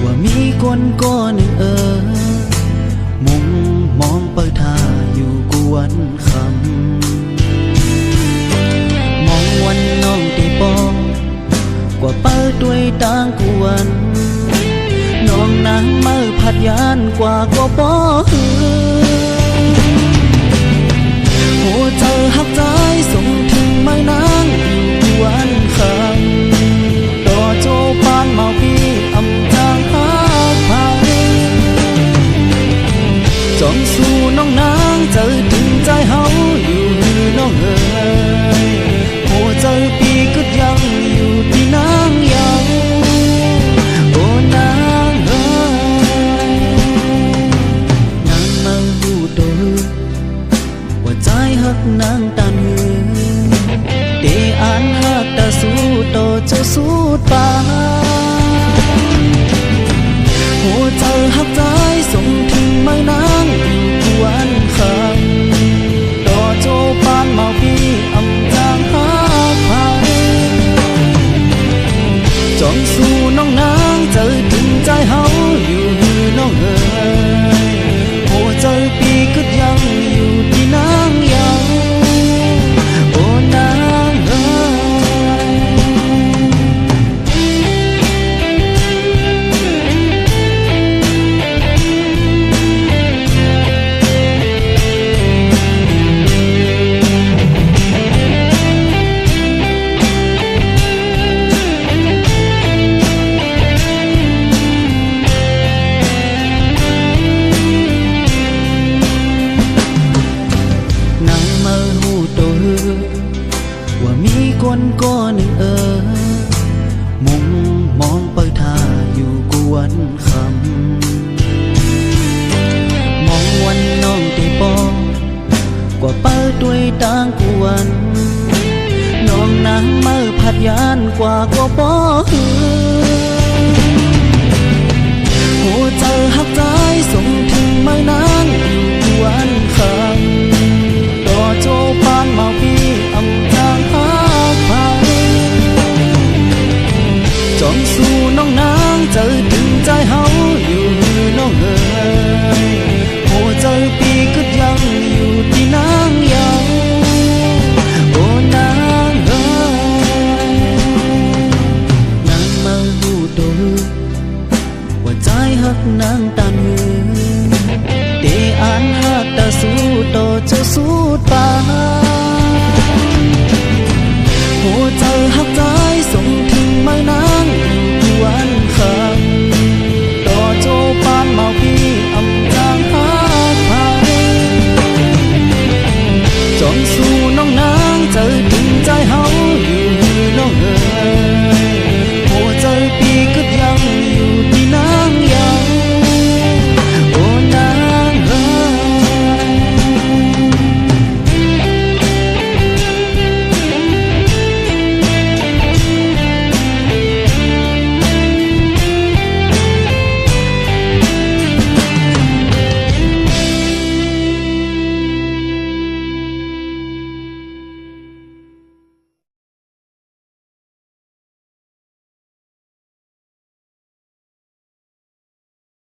ว่ามีคนก้อนหนึ่งมุงมองเปิดทาอยู่กวนคำมองวันน้องตีปองกว่าเปิดด้วยต่างกวนน้องนางเมื่อผัดยานกว่าก็บ่หือหัวใจหักใจส่งถึงไม่นางอยู่กวนคำต่อโจปานเมาพี่อำจางหาไผ่จองสู่น้องนางเจอถึงใจเฮาอยู่น้องเอ๋ยหัวใจปีก็ยังอยู่ที่นางยังโอ้นางเอ๋ยนางมาหูตัวว่าใจหักนางตันหือเดอ่านหักตาสู้ต่อเจ้าสู้ป่าหัวใจหักใจส่งถึงไม่นางอยู่กวนคำต่อโจปานเมาพี่อำจางหาไผ่จองสู่น้องนางเจอถึงใจเฮาอยู่น้องเอ๋ยหัวใจปีก็ยังอยู่ที่นางยังโอ้นางเอ๋ยว่ามีคนก้อนหนึ่งมุงมองเปิดทาอยู่กวนคำมองวันน้องตีปองกว่าเปิดด้วยต่างกวนน้องนางเมื่อผัดยานกว่าก็บ่หือหัวใจหักใจส่งถึงไม่นางอยู่กวนคำต่อโจปานเมาพี่อำจางหาไผ่จองสู่น้องนางเจอถึงใจเฮาอยู่น้องเอ๋ยหัวใจปีก็ยังอยู่ที่นางยังโอ้นางเอ๋ยนางมาหูตัวว่าใจหักนางตันหือเดอ่านหักตาสู้ต่อเจ้าสู้ป่าหัวใจ